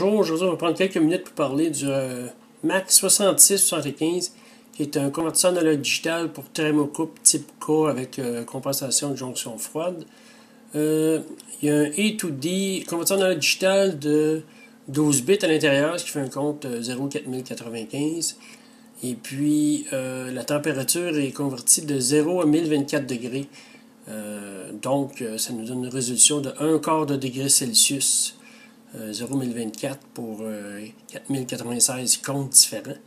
Bonjour, aujourd'hui on va prendre quelques minutes pour parler du Mac 6675 qui est un convertisseur analogue digital pour thermocouple type K avec compensation de jonction froide. Il y a un A2D convertisseur analogue digital de 12 bits à l'intérieur, ce qui fait un compte 04095. Et puis la température est convertie de 0 à 1024 degrés. Donc ça nous donne une résolution de 1 quart de degré Celsius. 0,1024 pour 4096 comptes différents.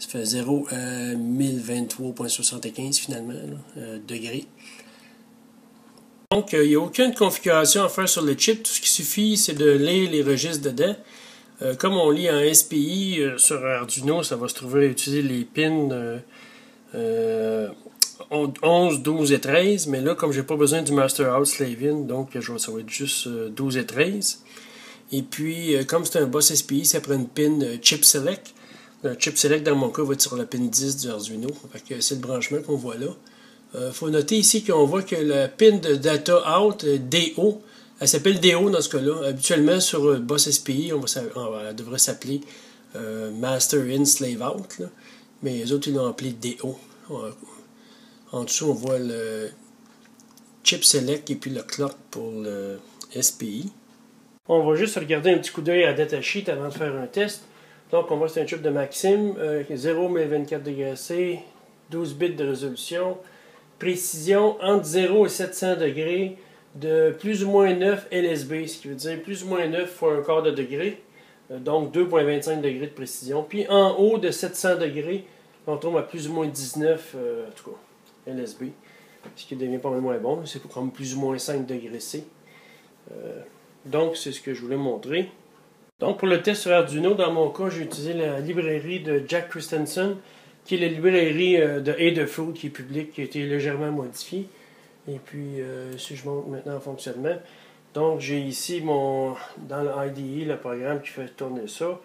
Ça fait 0 à 1023,75 finalement, degrés. Donc, il n'y a aucune configuration à faire sur le chip. Tout ce qui suffit, c'est de lire les registres dedans. Comme on lit en SPI sur Arduino, ça va se trouver à utiliser les pins 11, 12 et 13. Mais là, comme je n'ai pas besoin du Master Out Slave-In, donc ça va être juste 12 et 13. Et puis, comme c'est un bus SPI, ça prend une pin Chip Select. Le Chip Select, dans mon cas, va être sur la pin 10 du Arduino. C'est le branchement qu'on voit là. Il faut noter ici qu'on voit que la pin de Data Out, DO, elle s'appelle DO dans ce cas-là. Habituellement, sur le bus SPI, elle devrait s'appeler Master In Slave Out. Là. Mais les autres, ils l'ont appelé DO. En dessous, on voit le Chip Select et puis le clock pour le SPI. On va juste regarder un petit coup d'œil à datasheet avant de faire un test. Donc, on voit que c'est un chip de Maxim, 0 1024 degrés C, 12 bits de résolution, précision entre 0 et 700 degrés de plus ou moins 9 LSB, ce qui veut dire plus ou moins 9 fois un quart de degré, donc 2,25 degrés de précision. Puis en haut de 700 degrés, on tombe à plus ou moins 19, en tout cas, LSB, ce qui devient pas mal moins bon. C'est comme plus ou moins 5 degrés C. Donc, c'est ce que je voulais montrer. Donc, pour le test sur Arduino, dans mon cas, j'ai utilisé la librairie de Jack Christensen, qui est la librairie de Adafruit, qui est publique, qui a été légèrement modifiée. Et puis, si je montre maintenant en fonctionnement, donc j'ai ici dans le IDE, le programme qui fait tourner ça.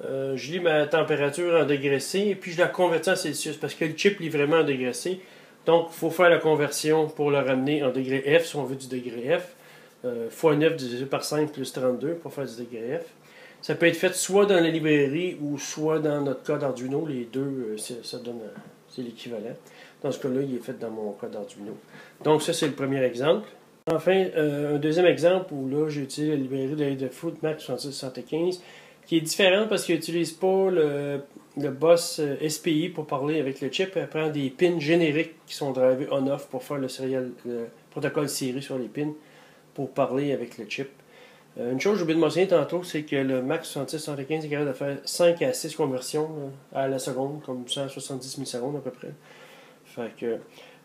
Je lis ma température en degrés C, et puis je la convertis en Celsius, parce que le chip lit vraiment en degrés C. Donc, il faut faire la conversion pour le ramener en degré F, si on veut du degré F. x9 divisé par 5 plus 32 pour faire du degré F. Ça peut être fait soit dans la librairie ou soit dans notre code Arduino. Les deux, c'est l'équivalent. Dans ce cas-là, il est fait dans mon code Arduino. Donc ça, c'est le premier exemple. Enfin, un deuxième exemple où là, j'ai utilisé la librairie de Adafruit Mac 6675 qui est différente parce qu'il n'utilise pas le bus SPI pour parler avec le chip. Elle prend des pins génériques qui sont drivés on-off pour faire le protocole série sur les pins pour parler avec le chip. Une chose que j'ai oublié de mentionner tantôt, c'est que le Mac 6675 est capable de faire 5 à 6 conversions à la seconde, comme 170 millisecondes à peu près. Fait que,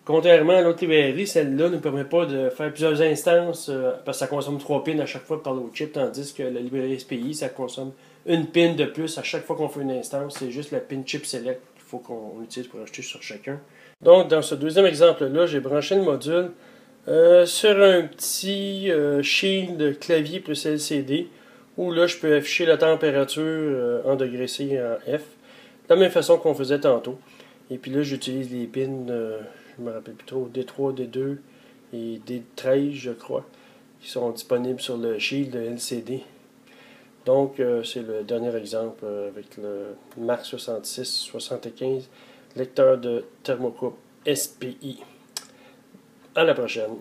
contrairement à l'autre librairie, celle-là ne permet pas de faire plusieurs instances parce que ça consomme 3 pins à chaque fois pour parler au chip, tandis que la librairie SPI, ça consomme une pin de plus à chaque fois qu'on fait une instance. C'est juste la pin Chip Select qu'il faut qu'on utilise pour acheter sur chacun. Donc, dans ce deuxième exemple-là, j'ai branché le module sur un petit shield clavier plus LCD où là je peux afficher la température en degrés C et en F de la même façon qu'on faisait tantôt. Et puis là j'utilise les pins, je me rappelle plus trop, D3, D2 et D13 je crois, qui sont disponibles sur le shield LCD. Donc c'est le dernier exemple avec le Mac 6675, lecteur de thermocouple SPI. À la prochaine.